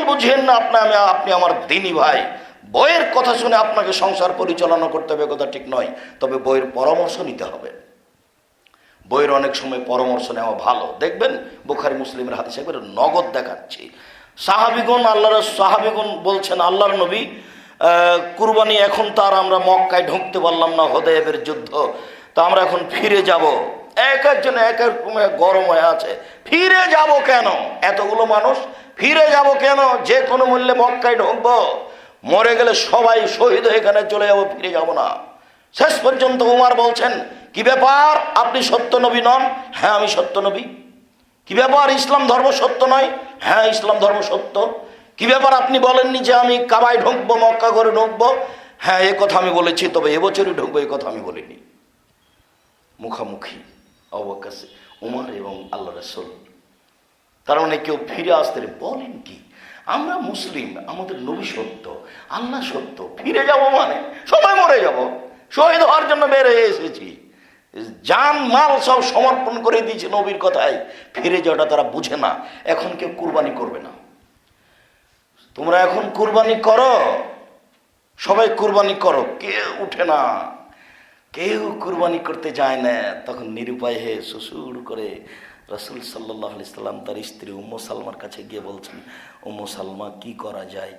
বুঝেন না, আপনি আমার দিনী ভাই। বইয়ের কথা শুনে আপনাকে সংসার পরিচালনা করতে হবে কথা ঠিক নয়, তবে বইয়ের পরামর্শ নিতে হবে। বইয়ের অনেক সময় পরামর্শ নেওয়া ভালো। দেখবেন বুখারী মুসলিমের হাদিস, একবারে নগদ দেখাচ্ছি। সাহাবিগণ বলছেন, আল্লাহর নবী, কুরবানি এখন তো আর আমরা মক্কায় ঢুকতে পারলাম না, হুদায়বিয়ার যুদ্ধ, তো আমরা এখন ফিরে যাব। এক একজন এক এক গরম হয়ে আছে, ফিরে যাব কেন? এতগুলো মানুষ ফিরে যাব কেন? যে কোনো মূল্যে মক্কায় ঢুকবো, মরে গেলে সবাই শহীদ হয়ে এখানে চলে যাবো, ফিরে যাব না। শেষ পর্যন্ত উমর বলছেন, কি ব্যাপার, আপনি সত্য নবী নন? হ্যাঁ আমি সত্য নবী। কি ব্যাপার, ইসলাম ধর্ম সত্য নয়? হ্যাঁ ইসলাম ধর্ম সত্য। কি ব্যাপার, আপনি বলেননি যে আমি কাবায় ঢুকবো, মক্কা করে ঢুকবো? হ্যাঁ এ কথা আমি বলেছি, তবে এবছরই ঢুকবো এই কথা আমি বলিনি। মুখামুখি অবকাশ উমর এবং আল্লাহ রাসূল। তার মানে কেউ ফিরে আসতে বলেন কি, আমরা মুসলিম, আমাদের নবী সত্য, আল্লাহ সত্য, ফিরে যাব মানে সবাই মরে যাব, শহীদ হওয়ার জন্য বের হয়ে এসেছি, জান মাল সব সমর্পণ করে দিয়েছে নবীর কথায়, ফিরে যাওয়াটা তারা বুঝে না। এখন কেউ কুরবানি করবে না। তোমরা এখন কুরবানি করো, সবাই কুরবানি করো, কেউ উঠে না, কেউ কুরবানি করতে যায় না। তখন নিরুপায় হয়ে শ্বশুর করে রাসূল সাল্লাল্লাহু আলাইহি সাল্লাম তার স্ত্রী উম্মু সালমার কাছে গিয়ে বলছেন, উম্মু সালমা কি করা যায়,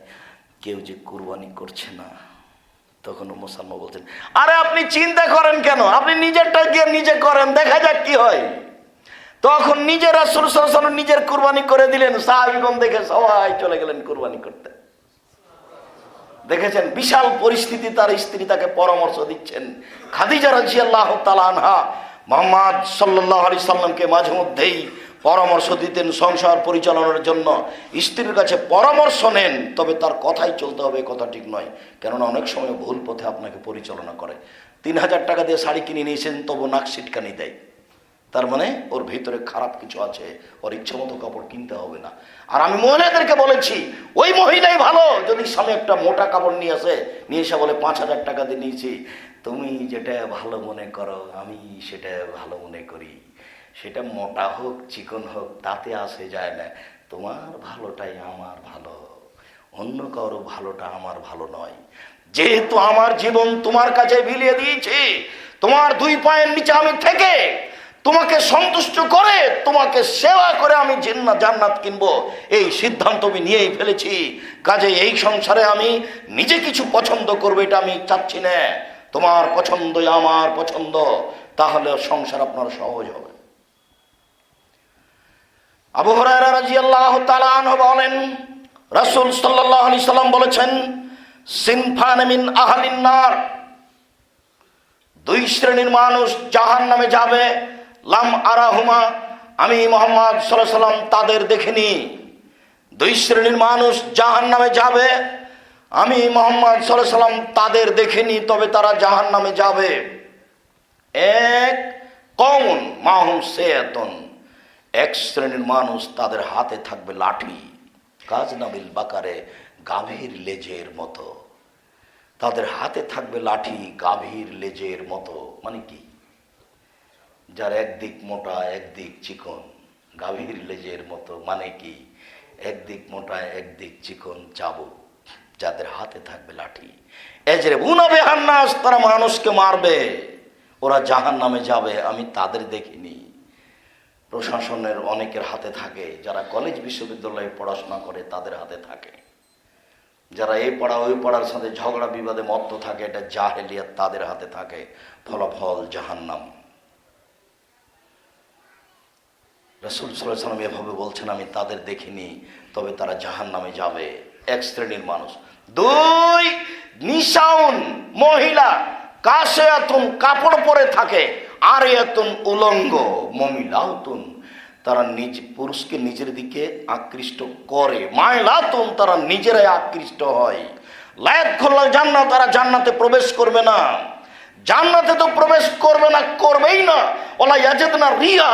কেউ যে কুরবানি করছে না। তখন উম্মু সালমা বলছেন, আরে আপনি চিন্তা করেন কেন, আপনি নিজেরটা গিয়ে নিজে করেন, দেখা যাক কি হয়। তখন নিজের রাসূল সাল্লাল্লাহু আলাইহি ওয়াসাল্লাম নিজের কুরবানি করে দিলেন। সাহাবীগণ দেখে সবাই চলে গেলেন কুরবানি করতে। দেখেছেন বিশাল পরিস্থিতি, তার স্ত্রী তাকে পরামর্শ দিচ্ছেন। খাদিজা রাদিয়াল্লাহু তাআলা আনহা মুহাম্মদ সাল্লাল্লাহু আলাইহি সাল্লামকে মাঝে মধ্যেই পরামর্শ দিতেন সংসার পরিচালনার জন্য। স্ত্রীর কাছে পরামর্শ নেন, তবে তার কথাই চলতে হবে, কথা ঠিক নয়। কেননা অনেক সময় ভুল পথে আপনাকে পরিচালনা করে। 3000 টাকা দিয়ে শাড়ি কিনে নিয়েছেন, তবু নাক সিটকানি দেয়, তার মানে ওর ভিতরে খারাপ কিছু আছে, ওর ইচ্ছা মতো কাপড় কিনতে হবে না। আর আমি মহিলাদেরকে বলেছি, ওই মহিলাই ভালো যদি স্বামী একটা মোটা কাপড় নিয়ে আসে, নিয়ে এসে বলে 5000 টাকা দিয়ে নিয়েছি, তুমি যেটা ভালো মনে করো আমি সেটা ভালো মনে করি, সেটা মোটা হোক চিকন হোক তাতে আসে যায় না, তোমার ভালোটাই আমার ভালো, অন্য কারো ভালোটা আমার ভালো নয়। যেহেতু আমার জীবন তোমার কাছে বিলিয়ে দিয়েছি, তোমার 2 পায়ের নিচে আমি থেকে তোমাকে সন্তুষ্ট করে তোমাকে সেবা করে আমি জান্নাত কিনবো, এই সিদ্ধান্ত আমি নিয়েই ফেলেছি। কাজে এই সংসারে আমি নিজে কিছু পছন্দ করবো এটা আমি চাচ্ছি না, তোমার পছন্দই আমার পছন্দ, তাহলে সংসার আপনার সহজ হবে। আবু হুরায়রা রাদিয়াল্লাহু তাআলা আনহু বলেন, রাসূল সাল্লাল্লাহু আলাইহি সাল্লাম বলেছেন, সিনফান মিন আহলিন নার, 2 শ্রেণীর মানুষ জাহান্নামে যাবে, লাম আরাহুমা, আমি মুহাম্মদ সাল্লাল্লাহু আলাইহি সাল্লাম তাদের দেখিনি। 2 শ্রেণীর মানুষ জাহান্নামে যাবে, আমি মুহাম্মদ সাল্লাল্লাহু আলাইহি সাল্লাম তাদের দেখিনি, তবে তারা জাহান্নামে যাবে। এক কওমুন মাহুম সায়াতুন, 1 শ্রেণীর মানুষ তাদের হাতে থাকবে লাঠি, কাজনাবিল বাকারে, গাভীর লেজের মতো, তাদের হাতে থাকবে লাঠি গাভীর লেজের মতো। মানে কি, যার একদিক মোটা একদিক চিকন, গাভীর লেজের মতো মানে কি, একদিক মোটা একদিক চিকন চাবুক, যাদের হাতে থাকবে লাঠি। এজরিবুনা বিহান নাস, তারা মানুষকে মারবে, ওরা জাহান্নামে যাবে, আমি তাদের দেখিনি। প্রশাসনের অনেকের হাতে থাকে, যারা কলেজ বিশ্ববিদ্যালয়ে পড়াশোনা করে তাদের হাতে থাকে, যারা এই পাড়া ওই পাড়ার সাথে ঝগড়া বিবাদে মত্ত থাকে, এটা জাহেলিয়াত, তাদের হাতে থাকে, ফলাফল জাহান্নাম। রাসূল সাল্লাল্লাহু আলাইহি ওয়াসাল্লাম এভাবে বলছেন, আমি তাদের দেখিনি, তবে তারা জাহান্নামে যাবে। 1 শ্রেণীর মানুষ। 2 নিসাউন, মহিলা, কাসিয়াতুন, কাপড় পরে থাকে, আরিয়াতুন, উলঙ্গ, মমিলাতুন, তারা নিজ পুরুষকে নিজের দিকে আকৃষ্ট করে, মাইলাতুন, তারা নিজেরাই আকৃষ্ট হয়। লা ইয়াদখুলুল জান্নাত, তারা জান্নাতে প্রবেশ করবে না, জান্নাতে তো প্রবেশ করবে না, করবেই না। ওলা ইয়াজিদনা রিহা,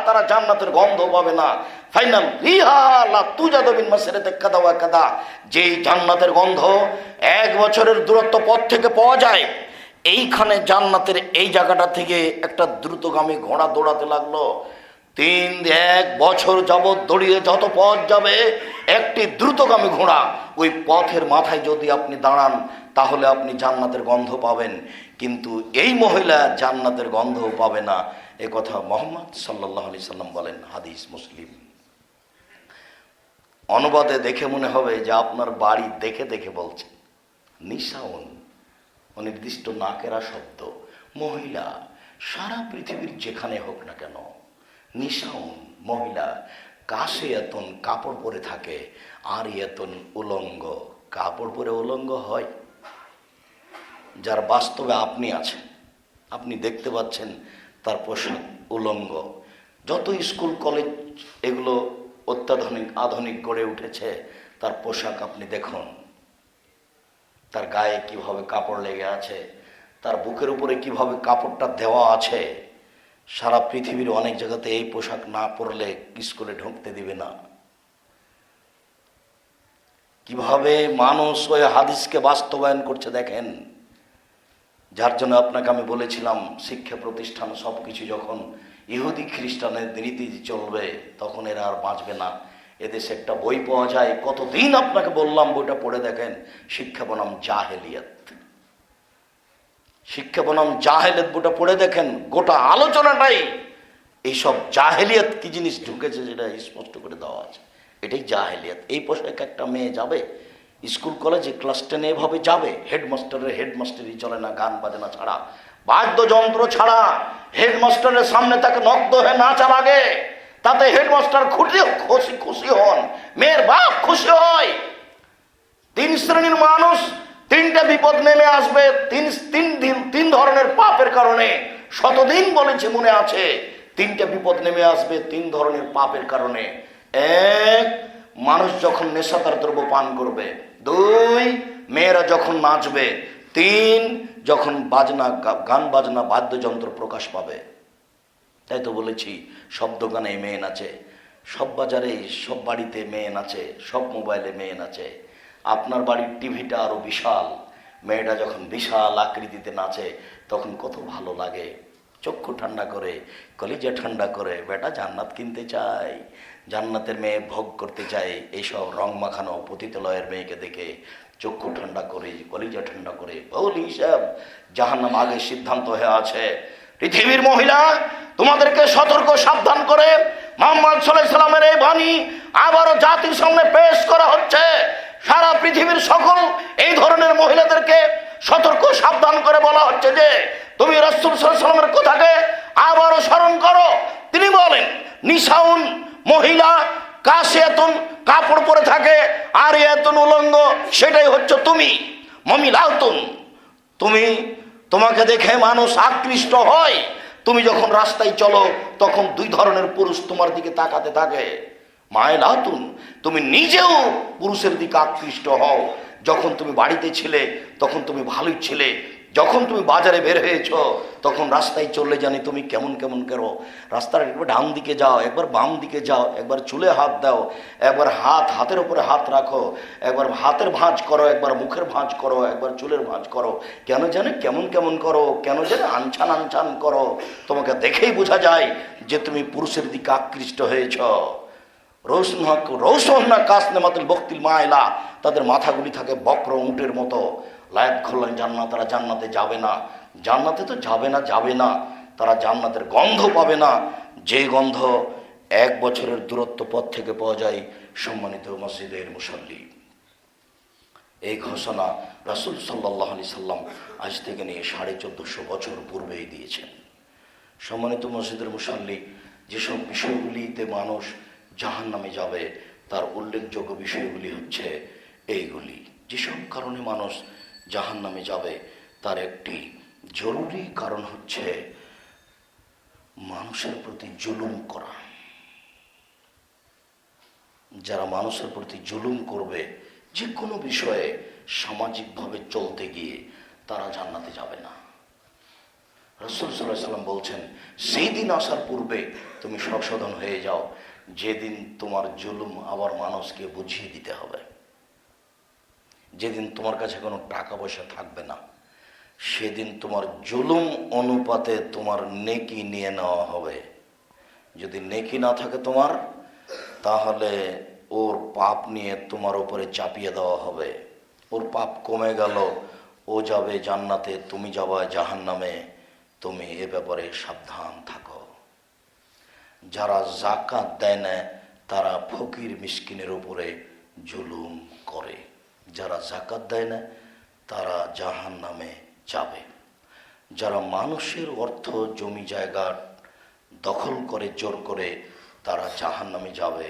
তারা জান্নাতের গন্ধ পাবে না। ফাইনাল রিহা লা তুজাদু মিন মাসিরাতি কাদা ওয়া কাদা, যেই জান্নাতের গন্ধ 1 বছরের দূরত্ব পথ থেকে পাওয়া যায়, এইখানে জান্নাতের এই জায়গাটা থেকে একটা দ্রুতগামী ঘোড়া দৌড়াতে লাগলো, এক বছর যাবৎ দৌড়িয়ে যত পথ যাবে, একটি দ্রুতগামী ঘোড়া, ওই পথের মাথায় যদি আপনি দাঁড়ান তাহলে আপনি জান্নাতের গন্ধ পাবেন, কিন্তু এই মহিলা জান্নাতের গন্ধও পাবে না। এ কথা মুহাম্মদ সাল্লাল্লাহু আলাইহি সাল্লাম বলেন, হাদিস মুসলিম। অনুবাদে দেখে মনে হবে যে আপনার বাড়ি দেখে দেখে বলছেন। নিসাউন, অনির্দিষ্ট নাকেরা শব্দ, মহিলা, সারা পৃথিবীর যেখানে হোক না কেন, নিসাউন মহিলা, কাশে এতন কাপড় পরে থাকে, আর এতন উলঙ্গ। কাপড় পরে উলঙ্গ হয়? যার বাস্তবে আপনি আছেন, আপনি দেখতে পাচ্ছেন তার পোশাক উলঙ্গ। যত স্কুল কলেজ এগুলো অত্যাধুনিক আধুনিক গড়ে উঠেছে, তার পোশাক আপনি দেখুন, তার গায়ে কিভাবে কাপড় লেগে আছে, তার বুকের উপরে কিভাবে কাপড়টা দেওয়া আছে। সারা পৃথিবীর অনেক জায়গাতে এই পোশাক না পরলে স্কুলে ঢুকতে দিবে না। কিভাবে মানুষ ওই হাদিসকে বাস্তবায়ন করছে দেখেন। যার জন্য আপনাকে আমি বলেছিলাম, শিক্ষা প্রতিষ্ঠান সবকিছু যখন ইহুদি খ্রিস্টানের রীতি চলবে, তখন এরা আর বাঁচবে না। এদেশে একটা বই পাওয়া যায়, কতদিন আপনাকে বললাম বইটা পড়ে দেখেন, শিক্ষা বনাম জাহেলিয়াত। শিক্ষা বনাম জাহেলিয়াত বইটা পড়ে দেখেন, গোটা আলোচনাটাই এইসব জাহেলিয়াত কি জিনিস ঢুকেছে সেটা স্পষ্ট করে দেওয়া আছে। এটাই জাহেলিয়াত। এই পোশাকে একটা মেয়ে যাবে স্কুল কলেজে, ক্লাস 10 এভাবে যাবে, হেডমাস্টারই চলে না, গান বাজনা ছাড়া, বাদ্যযন্ত্র ছাড়া। হেডমাস্টারের সামনে তাকে নগ্ন হয়ে নাচা লাগে, তাতে হেডমাস্টার খুশি হন, মেয়ের বাপ খুশি হয়। 3 শ্রেণীর মানুষ, 3টা বিপদ নেমে আসবে তিন ধরনের পাপের কারণে। শতদিন বলেছে, মনে আছে, 3টা বিপদ নেমে আসবে 3 ধরনের পাপের কারণে। 1, মানুষ যখন নেশাদার দ্রব্য পান করবে। 2, মেয়েরা যখন নাচবে। 3, যখন গান বাজনা বাদ্যযন্ত্র প্রকাশ পাবে। তাই তো বলেছি, সব দোকানে মেয়ে নাচে, সব বাজারে, সব বাড়িতে মেয়ে নাচে, সব মোবাইলে মেয়ে নাচে। আপনার বাড়ির টিভিটা আরো বিশাল, মেয়েটা যখন বিশাল আকৃতিতে নাচে তখন কত ভালো লাগে, চক্ষু ঠান্ডা করে, কলিজা ঠান্ডা করে। বেটা জান্নাত কিনতে চাই, জান্নাতের মেয়ে ভোগ করতে চাই। এইসব রং মাখানো পতিতালয়ের মেয়েকে দেখে চক্ষু ঠান্ডা করে, কলিজা ঠান্ডা করে। বলি হিসাব, জাহান্নাম আগে সিদ্ধান্ত হয়ে আছে। পৃথিবীর মহিলা, তোমাদেরকে সতর্ক সাবধান করে মুহাম্মদ সাল্লাল্লাহু আলাইহি সাল্লামের এই বাণী আবারও জাতির সামনে পেশ করা হচ্ছে। সারা পৃথিবীর সকল এই ধরনের মহিলাদেরকে সতর্ক সাবধান করে বলা হচ্ছে যে তুমি রাসূল সাল্লাল্লাহু আলাইহি সাল্লামের কথাকে আবারও স্মরণ করো। তিনি বলেন, নিসাউন মহিলা, কাসিয়াতুন কাপড় পরে থাকে, আর ইয়াতুন উলঙ্গ, সেটাই হচ্ছে তুমি। মমিলাতুন, তোমাকে দেখে মানুষ আকৃষ্ট হয়। তুমি যখন রাস্তায় চলো তখন 2 ধরনের পুরুষ তোমার দিকে তাকাতে থাকে। মায়লাতুন, তুমি নিজেও পুরুষের দিকে আকৃষ্ট হও। যখন তুমি বাড়িতে ছিলে তখন তুমি ভালোই ছিলে, যখন তুমি বাজারে বের হয়েছ তখন রাস্তায় চললে জানি তুমি কেমন কেমন করো। রাস্তার একবার ডান দিকে যাও, একবার বাম দিকে যাও, একবার চুলে হাত দাও, একবার হাতের উপরে হাত রাখো, একবার হাতের ভাঁজ করো, একবার মুখের ভাঁজ করো, একবার চুলের ভাঁজ করো। কেন জানে কেমন কেমন করো, কেন জানে আনছান আনছান করো। তোমাকে দেখেই বোঝা যায় যে তুমি পুরুষের দিকে আকৃষ্ট হয়েছ। রৌসহনা কাসনেমাতুল বক্তিল মায়লা, তাদের মাথাগুলি থাকে বক্র উটের মতো। লায়াত খোলেন জান্নাত, তারা জান্নাতে যাবে না। জান্নাতে তো যাবে না, তারা জান্নাতের গন্ধ পাবে না, যে গন্ধ 1 বছরের দূরত্ব পথ থেকে পাওয়া যায়। সম্মানিত মসজিদের মুসল্লি, এই ঘোষণা রাসূল সাল্লাল্লাহু আলাইহি সাল্লাম আজ থেকে নিয়ে 1450 বছর পূর্বেই দিয়েছেন। সম্মানিত মসজিদের মুসল্লি, যেসব বিষয়গুলিতে মানুষ জাহান্নামে যাবে তার উল্লেখযোগ্য বিষয়গুলি হচ্ছে এইগুলি। যেসব কারণে মানুষ জাহান্নামে যাবে তার একটি জরুরি কারণ হচ্ছে মানুষের প্রতি জুলুম করা। যারা মানুষের প্রতি জুলুম করবে যে কোনো বিষয়ে সামাজিকভাবে চলতে গিয়ে, তারা জান্নাতে যাবে না। রাসূল সাল্লাল্লাহু আলাইহি সাল্লাম বলছেন, সেই দিন আসার পূর্বে তুমি সংশোধন হয়ে যাও, যেদিন তোমার জুলুম আবার মানুষকে বুঝিয়ে দিতে হবে। যেদিন তোমার কাছে কোনো টাকা পয়সা থাকবে না, সেদিন তোমার জুলুম অনুপাতে তোমার নেকি নিয়ে নেওয়া হবে। যদি নেকি না থাকে তোমার, তাহলে ওর পাপ নিয়ে তোমার উপরে চাপিয়ে দেওয়া হবে। ওর পাপ কমে গেল, ও যাবে জান্নাতে, তুমি যাবে জাহান্নামে। তুমি এ ব্যাপারে সাবধান থাকো। যারা যাকাত দেয় না তারা ফকির মিসকিনের উপরে জুলুম করে। যারা যাকাত দেয় না তারা জাহান্নামে যাবে। যারা মানুষের অর্থ জমি জায়গা দখল করে জোর করে তারা জাহান্নামে যাবে,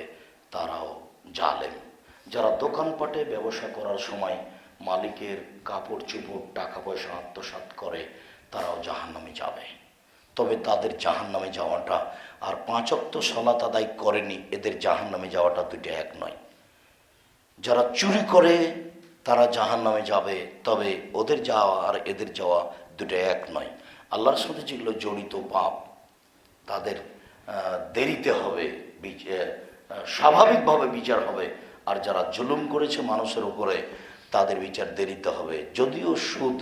তারাও জালেম। যারা দোকানপাটে ব্যবসা করার সময় মালিকের কাপড় চোপড় টাকা পয়সা আত্মসাৎ করে, তারাও জাহান্নামে যাবে। তবে তাদের জাহান্নামে যাওয়াটা আর 5 ওয়াক্ত সালাত আদায় করেনি এদের জাহান্নামে যাওয়াটা দুটো এক নয়। যারা চুরি করে তারা জাহান্নামে যাবে, তবে ওদের যাওয়া আর এদের যাওয়া দুটো এক নয়। আল্লাহর সাথে যেগুলো জড়িত পাপ তাদের দেরিতে হবে, স্বাভাবিকভাবে বিচার হবে। আর যারা জুলুম করেছে মানুষের উপরে তাদের বিচার দেরিতে হবে। যদিও সুদ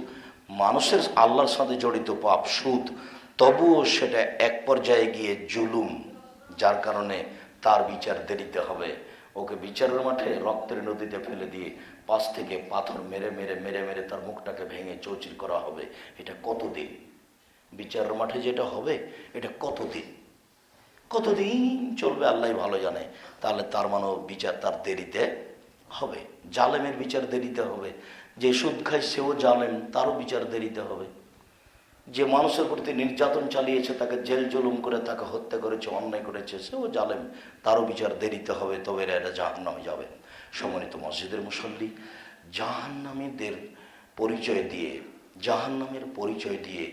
মানুষের আল্লাহর সাথে জড়িত পাপ সুদ, তবুও সেটা এক পর্যায়ে গিয়ে জুলুম, যার কারণে তার বিচার দেরিতে হবে। ওকে বিচারের মাঠে রক্তের নদীতে ফেলে দিয়ে পাশ থেকে পাথর মেরে মেরে মেরে মেরে তার মুখটাকে ভেঙে চৌচির করা হবে। এটা কতদিন বিচারের মাঠে যেটা হবে, এটা কতদিন চলবে আল্লাহ ভালো জানে। তাহলে তার মানে বিচার তার দেরিতে হবে। জালেমের বিচার দেরিতে হবে। যে সুদ খায় সেও জালেম, তারও বিচার দেরিতে হবে। যে মানুষের প্রতি নির্যাতন চালিয়েছে, তাকে জেল জুলুম করে তাকে হত্যা করেছে, অন্যায় করেছে, সেও জালেম, তারও বিচার দেরিতে হবে। তবে এরা জাহান্নামে যাবে। সম্মানিত মসজিদের মুসল্লি, জাহান্নামীদের পরিচয় দিয়ে, জাহান্নামের পরিচয় দিয়ে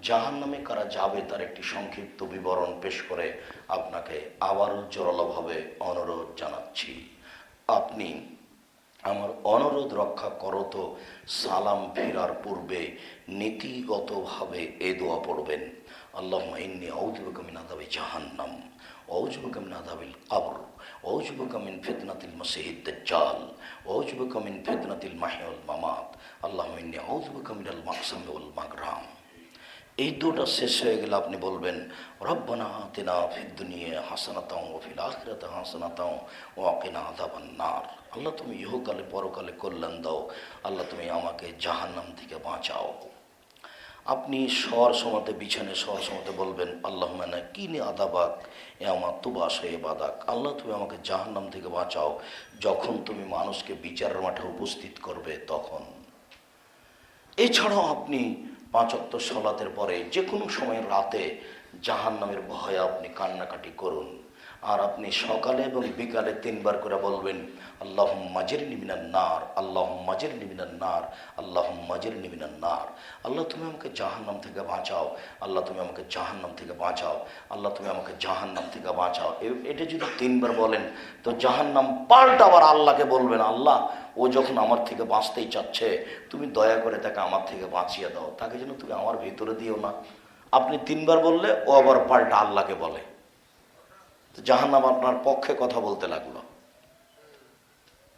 জাহান্নামে কারা যাবে তার একটি সংক্ষিপ্ত বিবরণ পেশ করে আপনাকে আবারও জোরালোভাবে অনুরোধ জানাচ্ছি। আপনি আমার অনুরোধ রক্ষা করো তো সালাম ফেরার পূর্বে নীতিগতভাবে এ দোয়া পড়বেন। আল্লাহুম্মা ইন্নী আউযু বিকা মিন আযাবি জাহান্নাম ওয়া আউযু বিকা মিন আযাবিল কবর ওয়া আউযু বিকা মিন ফিতনাতিল মাসীহিদ দাজ্জাল ওয়া আউযু বিকা মিন ফিতনাতিল মাহইয়া ওয়াল মামাত। আল্লাহুম্মা ইন্নী আউযু বিকা মিনাল মাকসামি ওয়াল মাগরাম। এই দুটো শেষ হয়ে গেলে আপনি বলবেন রব্বানা আতিনা ফিদ দুনিয়া হাসানাতাও ওয়া ফিল আখিরাতি হাসানাতাও ওয়া কিনা আযাবান নার। আল্লাহ তুমি ইহকালে পরকালে কল্যাণ দাও। আল্লাহ তুমি আমাকে জাহান্নাম থেকে বাঁচাও। আপনি শোয়ার সময়তে বিছানে শোয়ার সময়তে বলবেন আল্লাহুম্মা নাকিনি আযাবাক ইয়ামা তুবাশা ইবাদাক। আল্লাহ তুমি আমাকে জাহান্নাম থেকে বাঁচাও যখন তুমি মানুষকে বিচারের মাঠে উপস্থিত করবে তখন। এছাড়াও আপনি 5 ওয়াক্ত সালাতের পরে যে কোনো সময় রাতে জাহান্নামের ভয়ে আপনি কান্নাকাটি করুন। আর আপনি সকালে এবং বিকালে 3 বার করে বলবেন আল্লাহুম্মা আজিরনি মিনান নার, আল্লাহুম্মা আজিরনি মিনান নার, আল্লাহুম্মা আজিরনি মিনান নার। আল্লাহ তুমি আমাকে জাহান্নাম থেকে বাঁচাও, আল্লাহ তুমি আমাকে জাহান্নাম থেকে বাঁচাও, আল্লাহ তুমি আমাকে জাহান্নাম থেকে বাঁচাও। এটা যদি 3 বার বলেন তো জাহান্নাম পাল্টা আবার আল্লাহকে বলবেন, আল্লাহ ও যখন আমার থেকে বাঁচতেই চাচ্ছে, তুমি দয়া করে তাকে আমার থেকে বাঁচিয়ে দাও, তাকে যেন তুমি আমার ভিতরে দিও না। আপনি 3 বার বললে ও আবার পাল্টা আল্লাহকে বলে। জাহান্নাম আপনার পক্ষে কথা বলতে লাগলো।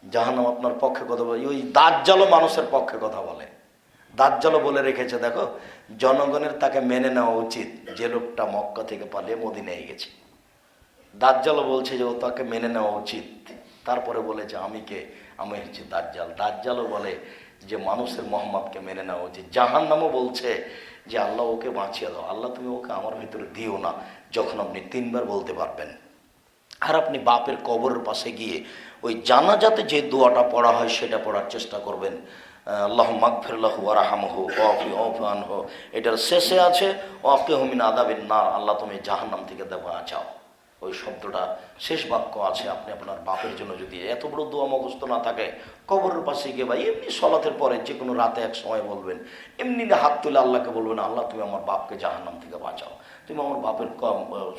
জাহান্নাম আপনার পক্ষে কথা বলে। ওই দাজ্জালও মানুষের পক্ষে কথা বলে। দাজ্জালও বলে রেখেছে, দেখো জনগণের তাকে মেনে নেওয়া উচিত যে লোকটা মক্কা থেকে পালিয়ে মদিনায় গেছে। দাজ্জালও বলছে যে ও তাকে মেনে নেওয়া উচিত। তারপরে বলেছে আমি হচ্ছে দাজ্জাল। দাজ্জালও বলে যে মানুষের মোহাম্মদকে মেনে নেওয়া উচিত। জাহান্নামও বলছে যে আল্লাহ ওকে বাঁচিয়ে দাও, আল্লাহ তুমি ওকে আমার ভিতরে দিও না, যখন আপনি 3 বার বলতে পারবেন। আর আপনি বাপের কবরের পাশে গিয়ে ওই জানাজাতে যে দোয়াটা পড়া হয় সেটা পড়ার চেষ্টা করবেন। আল্লাহুম্মা আগফির লাহু ওয়ারহামহু ওয়াফু আনহু। এটার শেষে আছে ওয়াকিহু মিন আযাবিন নার, আল্লাহ তুমি জাহান্নাম থেকে বাঁচাও। ওই শব্দটা শেষ বাক্য আছে। আপনি আপনার বাপের জন্য যদি এত বড় দোয়া মুখস্থ না থাকে, কবরের পাশে গিয়ে বা এমনি সলাতের পরে যে কোনো রাতে এক সময় বলবেন, এমনি হাত তুলে আল্লাহকে বলবেন, আল্লাহ তুমি আমার বাপকে জাহান্নাম থেকে বাঁচাও, তুমি আমার বাপের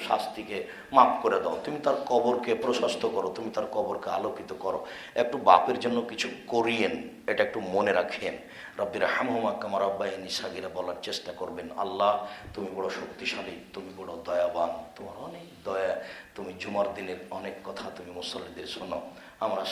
শাস্তিকে মাফ করে দাও, তুমি তার কবরকে প্রশস্ত করো, তুমি তার কবরকে আলোকিত করো। একটু বাপের জন্য কিছু করিয়েন, এটা একটু মনে রাখেন। রব্বির হামহুমা কামা রাব্বায়ানি সাগীরা বলার চেষ্টা করবেন। আল্লাহ তুমি বড় শক্তিশালী, তুমি বড় দয়াবান, তোমার অনেক দয়া, তুমি জুমার দিনের অনেক কথা তুমি মুসল্লিদের শোনো। আমরা